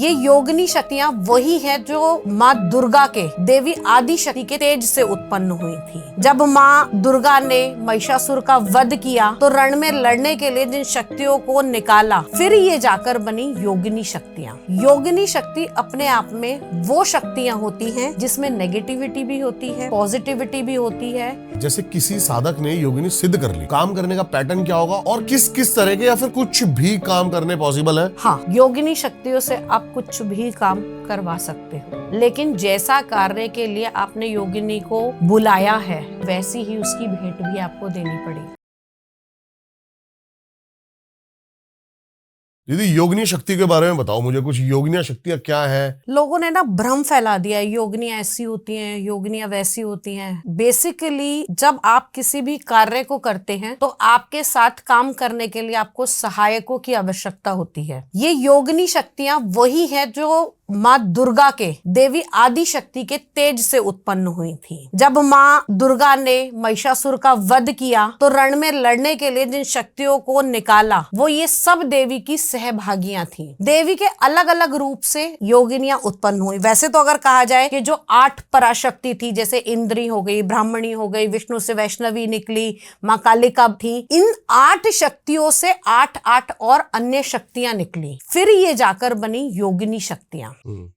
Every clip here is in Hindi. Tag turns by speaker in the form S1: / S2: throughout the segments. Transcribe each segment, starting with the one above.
S1: ये योगिनी शक्तियाँ वही है जो माँ दुर्गा के देवी आदि शक्ति के तेज से उत्पन्न हुई थी। जब माँ दुर्गा ने महिषासुर का वध किया तो रण में लड़ने के लिए जिन शक्तियों को निकाला, फिर ये जाकर बनी योगिनी शक्तियाँ। योगिनी शक्ति अपने आप में वो शक्तियाँ होती हैं जिसमें नेगेटिविटी भी होती है, पॉजिटिविटी भी होती है।
S2: जैसे किसी साधक ने योगिनी सिद्ध कर ली, काम करने का पैटर्न क्या होगा और किस किस तरह के या फिर कुछ भी काम करने पॉसिबल है?
S1: हाँ, योगिनी शक्तियों से आप कुछ भी काम करवा सकते हो, लेकिन जैसा कार्य के लिए आपने योगिनी को बुलाया है वैसी ही उसकी भेंट भी आपको देनी पड़ेगी।
S2: दीदी, योगिनी शक्ति के बारे में बताओ मुझे, कुछ योगिनी शक्तियाँ क्या है?
S1: लोगों ने ना भ्रम फैला दिया है, योगिनियां ऐसी होती हैं, योगिनियां वैसी होती हैं। बेसिकली जब आप किसी भी कार्य को करते हैं तो आपके साथ काम करने के लिए आपको सहायकों की आवश्यकता होती है। ये योगिनी शक्तियां वही है जो माँ दुर्गा के देवी आदि शक्ति के तेज से उत्पन्न हुई थी। जब माँ दुर्गा ने महिषासुर का वध किया तो रण में लड़ने के लिए जिन शक्तियों को निकाला, वो ये सब देवी की सहभागियां थी। देवी के अलग अलग रूप से योगिनियां उत्पन्न हुई। वैसे तो अगर कहा जाए कि जो 8 पराशक्ति थी, जैसे इंद्री हो गई, ब्राह्मणी हो गई, विष्णु से वैष्णवी निकली, माँ कालिका थी, इन 8 शक्तियों से 8 और अन्य शक्तियां निकली, फिर ये जाकर बनी योगिनी शक्तियां।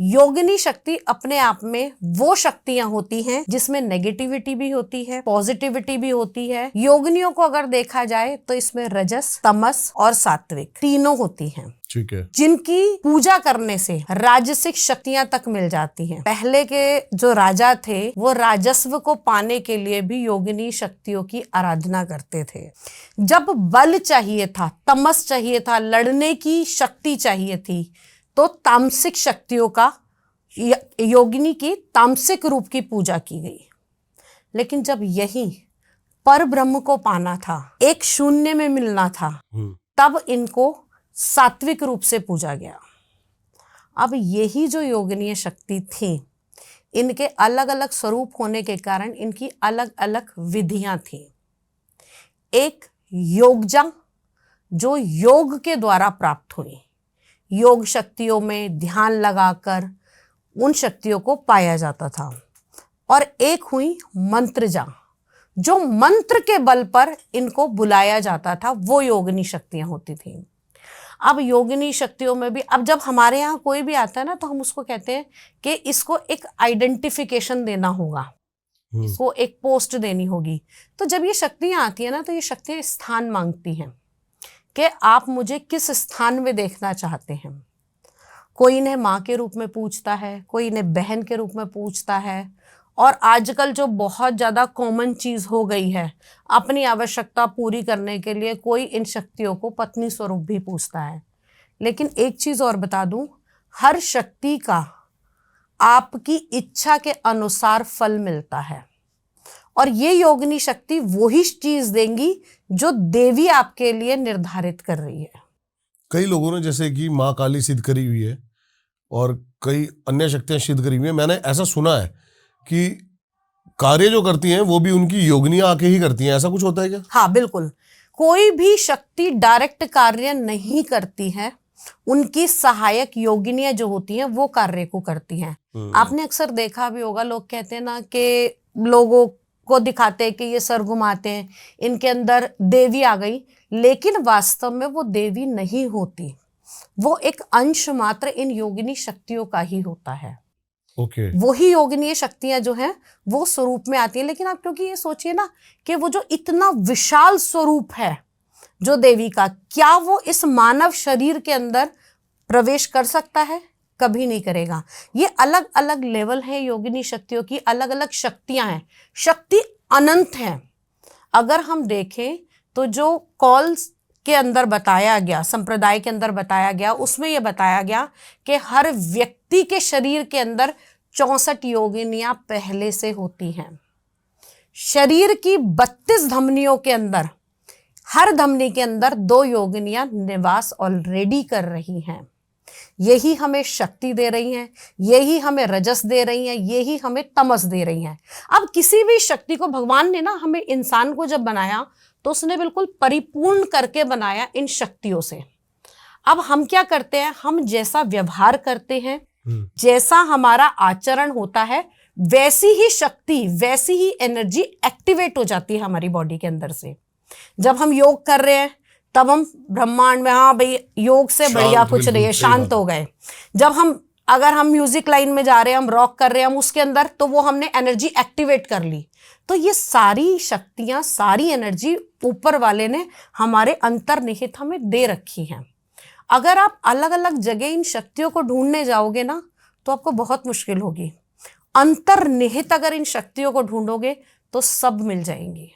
S1: योगिनी शक्ति अपने आप में वो शक्तियां होती हैं जिसमें नेगेटिविटी भी होती है, पॉजिटिविटी भी होती है। योगिनियों को अगर देखा जाए तो इसमें रजस, तमस और सात्विक तीनों होती हैं।
S2: ठीक है।
S1: जिनकी पूजा करने से राजसिक शक्तियां तक मिल जाती हैं। पहले के जो राजा थे वो राजस्व को पाने के लिए भी योगिनी शक्तियों की आराधना करते थे। जब बल चाहिए था, तमस चाहिए था, लड़ने की शक्ति चाहिए थी, तो तामसिक शक्तियों का योगिनी की तामसिक रूप की पूजा की गई। लेकिन जब यही पर ब्रह्म को पाना था, एक शून्य में मिलना था, तब इनको सात्विक रूप से पूजा गया। अब यही जो योगिनीय शक्ति थी, इनके अलग अलग स्वरूप होने के कारण इनकी अलग अलग विधियां थी। एक योगजा जो योग के द्वारा प्राप्त हुई, योग शक्तियों में ध्यान लगाकर उन शक्तियों को पाया जाता था। और एक हुई मंत्रजा, जो मंत्र के बल पर इनको बुलाया जाता था, वो योगिनी शक्तियां होती थी। अब योगिनी शक्तियों में भी, अब जब हमारे यहाँ कोई भी आता है ना, तो हम उसको कहते हैं कि इसको एक आइडेंटिफिकेशन देना होगा, इसको एक पोस्ट देनी होगी। तो जब ये शक्तियां आती है ना, तो ये शक्तियां स्थान मांगती हैं कि आप मुझे किस स्थान में देखना चाहते हैं। कोई इन्हें माँ के रूप में पूछता है, कोई इन्हें बहन के रूप में पूछता है, और आजकल जो बहुत ज़्यादा कॉमन चीज़ हो गई है, अपनी आवश्यकता पूरी करने के लिए कोई इन शक्तियों को पत्नी स्वरूप भी पूछता है। लेकिन एक चीज़ और बता दूं, हर शक्ति का आपकी इच्छा के अनुसार फल मिलता है, और ये योगिनी शक्ति वही चीज़ देंगी जो देवी आपके लिए निर्धारित कर रही है।
S2: कई लोगों ने जैसे कि माँ काली सिद्ध करी हुई है और कई अन्य शक्तियां सिद्ध करी हुई है। मैंने ऐसा सुना है कि कार्य जो करती हैं वो भी उनकी योगिनियां आके ही करती हैं, ऐसा कुछ होता है क्या?
S1: हाँ, बिल्कुल। कोई भी शक्ति डायरेक्ट कार्य नहीं करती है, उनकी सहायक योगिनियां जो होती हैं वो कार्य को करती हैं। आपने अक्सर देखा भी होगा, लोग कहते हैं ना कि लोगों को दिखाते हैं कि ये सर घुमाते हैं, इनके अंदर देवी आ गई, लेकिन वास्तव में वो देवी नहीं होती, वो एक अंश मात्र इन योगिनी शक्तियों का ही होता है। वही योगिनीय शक्तियां जो हैं वो स्वरूप में आती है। लेकिन आप क्योंकि ये सोचिए ना कि वो जो इतना विशाल स्वरूप है जो देवी का, क्या वो इस मानव शरीर के अंदर प्रवेश कर सकता है? कभी नहीं करेगा। ये अलग अलग लेवल है योगिनी शक्तियों की, अलग अलग शक्तियां हैं, शक्ति अनंत है। अगर हम देखें तो जो कॉल्स के अंदर बताया गया, संप्रदाय के अंदर बताया गया, उसमें यह बताया गया कि हर व्यक्ति के शरीर के अंदर 64 योगिनियां पहले से होती हैं। शरीर की 32 धमनियों के अंदर, हर धमनी के अंदर 2 योगिनियां निवास ऑलरेडी कर रही हैं। यही हमें शक्ति दे रही हैं, यही हमें रजस दे रही हैं, यही हमें तमस दे रही हैं। अब किसी भी शक्ति को भगवान ने ना, हमें इंसान को जब बनाया तो उसने बिल्कुल परिपूर्ण करके बनाया इन शक्तियों से। अब हम क्या करते हैं, हम जैसा व्यवहार करते हैं,
S2: हम्म।
S1: जैसा हमारा आचरण होता है, वैसी ही शक्ति, वैसी ही एनर्जी एक्टिवेट हो जाती है हमारी बॉडी के अंदर से। जब हम योग कर रहे हैं तब हम ब्रह्मांड में, हाँ भाई योग से बढ़िया
S2: शांत,
S1: कुछ नहीं है,
S2: बिल्कुल सही
S1: शांत
S2: बात
S1: हो गए। जब हम, अगर हम म्यूजिक लाइन में जा रहे हैं, हम रॉक कर रहे हैं, हम उसके अंदर, तो वो हमने एनर्जी एक्टिवेट कर ली। तो ये सारी शक्तियां, सारी एनर्जी ऊपर वाले ने हमारे अंतर्निहित हमें दे रखी हैं। अगर आप अलग अलग जगह इन शक्तियों को ढूंढने जाओगे ना, तो आपको बहुत मुश्किल होगी। अंतर्निहित अगर इन शक्तियों को ढूंढोगे तो सब मिल जाएंगी।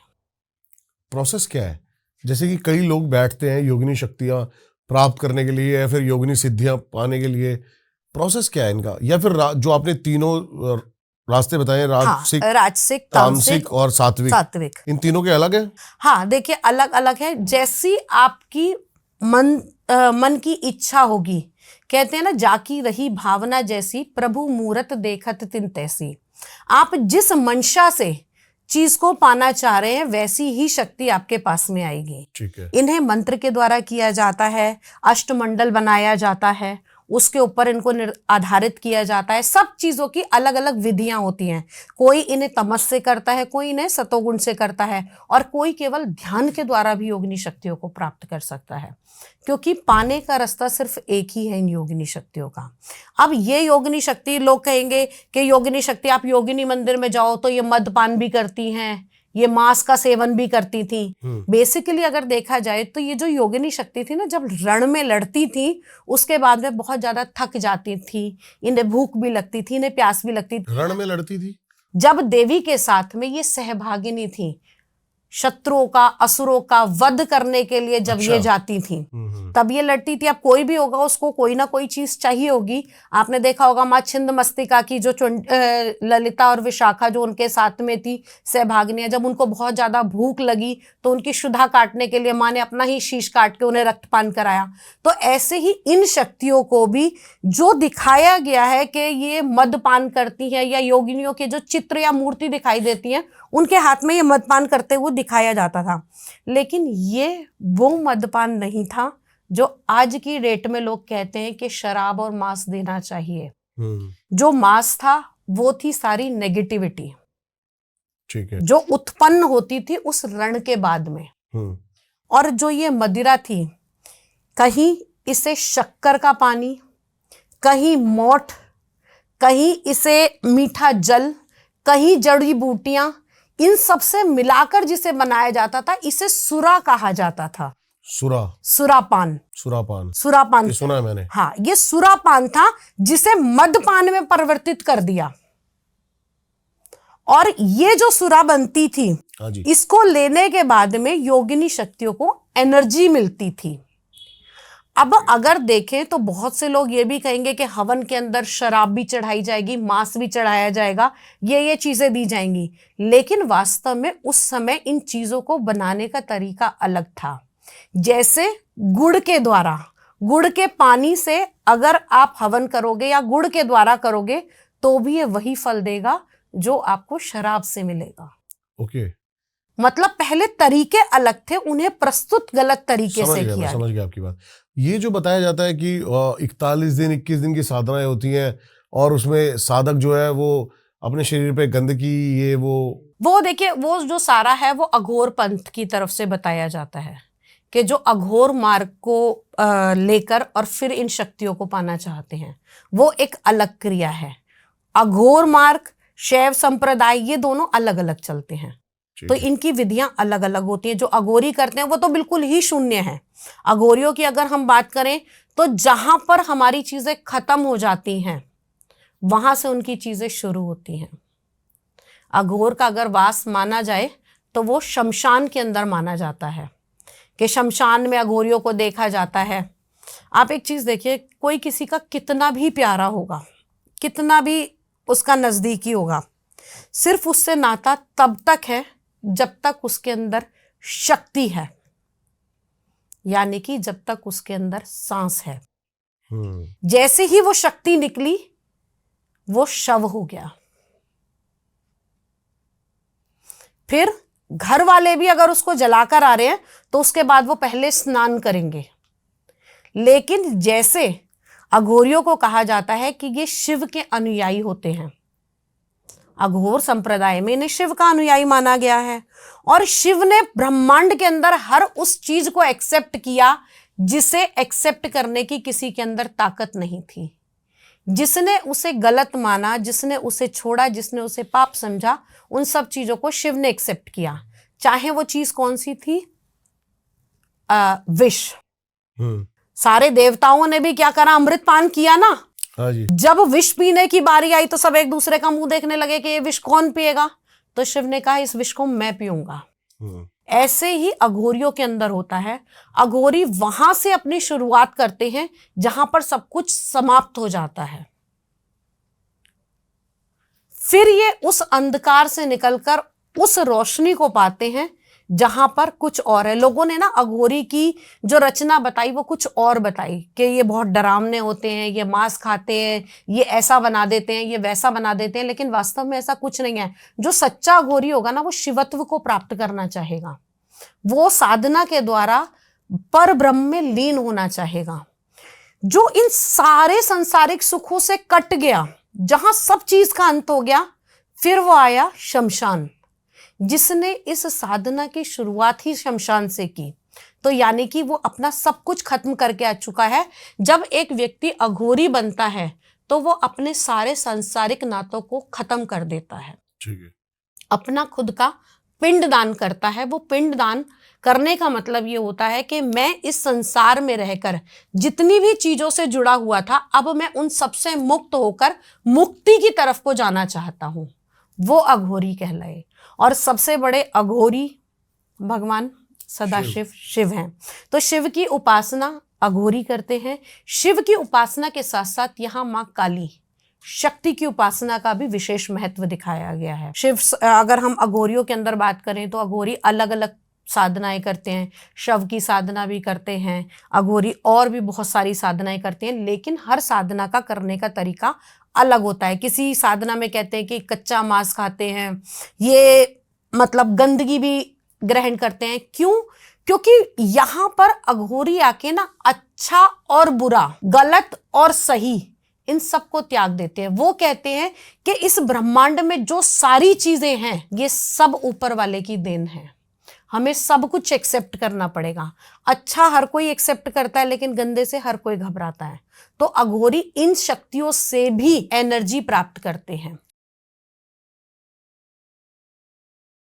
S2: प्रोसेस क्या है? जैसे कि कई लोग बैठते हैं योगिनी शक्तियां प्राप्त करने के लिए या फिर योगिनी सिद्धियां पाने के लिए, प्रोसेस क्या है इनका? या फिर जो आपने तीनों रास्ते बताए, राजसिक,
S1: राजसिक,
S2: तामसिक और सात्विक,
S1: सात्विक,
S2: इन तीनों के अलग है?
S1: हाँ देखिए, अलग अलग है। जैसी आपकी मन की इच्छा होगी, कहते हैं ना, जाकी रही भावना जैसी, प्रभु मूरत देखत तिन तैसी। आप जिस मंशा से चीज को पाना चाह रहे हैं, वैसी ही शक्ति आपके पास में आएगी।
S2: ठीक है।
S1: इन्हें मंत्र के द्वारा किया जाता है, अष्टमंडल बनाया जाता है, उसके ऊपर इनको आधारित किया जाता है। सब चीजों की अलग अलग विधियां होती हैं। कोई इन्हें तमस से करता है, कोई इन्हें सतोगुण से करता है, और कोई केवल ध्यान के द्वारा भी योगिनी शक्तियों को प्राप्त कर सकता है, क्योंकि पाने का रास्ता सिर्फ एक ही है इन योगिनी शक्तियों का। अब ये योगिनी शक्ति, लोग कहेंगे कि योगिनी शक्ति, आप योगिनी मंदिर में जाओ तो ये मदपान भी करती हैं, ये मांस का सेवन भी करती थी। बेसिकली अगर देखा जाए तो ये जो योगिनी शक्ति थी ना, जब रण में लड़ती थी, उसके बाद में बहुत ज्यादा थक जाती थी, इन्हें भूख भी लगती थी, इन्हें प्यास भी लगती थी।
S2: रण में लड़ती थी?
S1: जब देवी के साथ में ये सहभागिनी थी, शत्रुओं का, असुरों का वध करने के लिए जब ये जाती थी, तब ये लड़ती थी। अब कोई भी होगा, उसको कोई ना कोई चीज चाहिए होगी। आपने देखा होगा माँ छिंदमस्तिका की जो ललिता और विशाखा जो उनके साथ में थी सहभागिनियां, जब उनको बहुत ज्यादा भूख लगी तो उनकी क्षुधा काटने के लिए माँ ने अपना ही शीश काट के उन्हें रक्तपान कराया। तो ऐसे ही इन शक्तियों को भी जो दिखाया गया है कि ये मदपान करती हैं, या योगिनियों के जो चित्र या मूर्ति दिखाई देती हैं, उनके हाथ में ये मदपान करते हुए दिखाया जाता था। लेकिन ये वो मदपान नहीं था जो आज की डेट में लोग कहते हैं कि शराब और मांस देना चाहिए। जो मांस था वो थी सारी नेगेटिविटी,
S2: ठीक है,
S1: जो उत्पन्न होती थी उस रण के बाद में। और जो ये मदिरा थी, कहीं इसे शक्कर का पानी, कहीं मोठ, कहीं इसे मीठा जल, कहीं जड़ी बूटियां, इन सब से मिलाकर जिसे बनाया जाता था, इसे सुरा कहा जाता था। सुरापान,
S2: ये सुना है मैंने।
S1: हाँ, ये सुरापान था जिसे मदपान में परिवर्तित कर दिया। और ये जो सुरा बनती थी,
S2: हाँ जी।
S1: इसको लेने के बाद में योगिनी शक्तियों को एनर्जी मिलती थी। अब अगर देखें तो बहुत से लोग ये भी कहेंगे कि हवन के अंदर शराब भी चढ़ाई जाएगी, मांस भी चढ़ाया जाएगा, ये चीजें दी जाएंगी। लेकिन वास्तव में उस समय इन चीजों को बनाने का तरीका अलग था। जैसे गुड़ के द्वारा, गुड़ के पानी से अगर आप हवन करोगे या गुड़ के द्वारा करोगे, तो भी ये वही फल देगा जो आपको शराब से मिलेगा।
S2: ओके।
S1: मतलब पहले तरीके अलग थे, उन्हें प्रस्तुत गलत तरीके से किया।
S2: समझ गया आपकी बात। ये जो बताया जाता है कि 41 दिन 21 दिन की साधनाएं होती हैं, और उसमें साधक जो है वो अपने शरीर पे गंदगी, ये वो
S1: देखिए, वो जो सारा है वो अघोर पंथ की तरफ से बताया जाता है कि जो अघोर मार्ग को लेकर और फिर इन शक्तियों को पाना चाहते हैं, वो एक अलग क्रिया है। अघोर मार्ग, शैव संप्रदाय, ये दोनों अलग अलग चलते हैं, तो इनकी विधियां अलग अलग होती हैं। जो अघोरी करते हैं वो तो बिल्कुल ही शून्य है। अघोरियों की अगर हम बात करें तो जहां पर हमारी चीजें खत्म हो जाती हैं, वहां से उनकी चीजें शुरू होती हैं। अघोर का अगर वास माना जाए तो वो शमशान के अंदर माना जाता है, कि शमशान में अघोरियों को देखा जाता है। आप एक चीज देखिए, कोई किसी का कितना भी प्यारा होगा, कितना भी उसका नजदीकी होगा, सिर्फ उससे नाता तब तक है जब तक उसके अंदर शक्ति है, यानी कि जब तक उसके अंदर सांस है। जैसे ही वो शक्ति निकली, वो शव हो गया। फिर घर वाले भी अगर उसको जलाकर आ रहे हैं तो उसके बाद वो पहले स्नान करेंगे। लेकिन जैसे अघोरियों को कहा जाता है कि ये शिव के अनुयायी होते हैं, अघोर संप्रदाय में इन्हें शिव का अनुयायी माना गया है, और शिव ने ब्रह्मांड के अंदर हर उस चीज को एक्सेप्ट किया जिसे एक्सेप्ट करने की किसी के अंदर ताकत नहीं थी। जिसने उसे गलत माना, जिसने उसे छोड़ा, जिसने उसे पाप समझा, उन सब चीजों को शिव ने एक्सेप्ट किया, चाहे वो चीज कौन सी थी। विष। सारे देवताओं ने भी क्या करा, अमृत पान किया ना।
S2: हाँ जी।
S1: जब विष पीने की बारी आई तो सब एक दूसरे का मुंह देखने लगे कि ये विष कौन पिएगा, तो शिव ने कहा इस विष को मैं पीऊंगा। ऐसे ही अघोरियों के अंदर होता है। अघोरी वहां से अपनी शुरुआत करते हैं जहां पर सब कुछ समाप्त हो जाता है, फिर ये उस अंधकार से निकलकर उस रोशनी को पाते हैं जहां पर कुछ और है। लोगों ने ना अघोरी की जो रचना बताई वो कुछ और बताई कि ये बहुत डरावने होते हैं, ये मांस खाते हैं, ये ऐसा बना देते हैं, ये वैसा बना देते हैं, लेकिन वास्तव में ऐसा कुछ नहीं है। जो सच्चा अघोरी होगा ना, वो शिवत्व को प्राप्त करना चाहेगा, वो साधना के द्वारा पर ब्रह्म में लीन होना चाहेगा। जो इन सारे सांसारिक सुखों से कट गया, जहां सब चीज का अंत हो गया, फिर वो आया शमशान, जिसने इस साधना की शुरुआत ही शमशान से की। तो यानी कि वो अपना सब कुछ खत्म करके आ चुका है। जब एक व्यक्ति अघोरी बनता है तो वो अपने सारे सांसारिक नातों को खत्म कर देता है,
S2: ठीक है।
S1: अपना खुद का पिंड दान करता है। वो पिंड दान करने का मतलब ये होता है कि मैं इस संसार में रहकर जितनी भी चीजों से जुड़ा हुआ था, अब मैं उन सबसे मुक्त होकर मुक्ति की तरफ को जाना चाहता हूं। वो अघोरी कहलाए। और सबसे बड़े अघोरी भगवान सदाशिव शिव हैं। तो शिव की उपासना अघोरी करते हैं। शिव की उपासना के साथ साथ यहाँ माँ काली शक्ति की उपासना का भी विशेष महत्व दिखाया गया है। शिव, अगर हम अघोरियों के अंदर बात करें तो अघोरी अलग अलग साधनाएं करते हैं। शव की साधना भी करते हैं अघोरी, और भी बहुत सारी साधनाएं करते हैं, लेकिन हर साधना का करने का तरीका अलग होता है। किसी साधना में कहते हैं कि कच्चा मांस खाते हैं, ये मतलब गंदगी भी ग्रहण करते हैं। क्यों? क्योंकि यहां पर अघोरी आके ना अच्छा और बुरा, गलत और सही, इन सबको त्याग देते हैं। वो कहते हैं कि इस ब्रह्मांड में जो सारी चीजें हैं ये सब ऊपर वाले की देन है, हमें सब कुछ एक्सेप्ट करना पड़ेगा। अच्छा हर कोई एक्सेप्ट करता है, लेकिन गंदे से हर कोई घबराता है। तो अघोरी इन शक्तियों से भी एनर्जी प्राप्त करते हैं।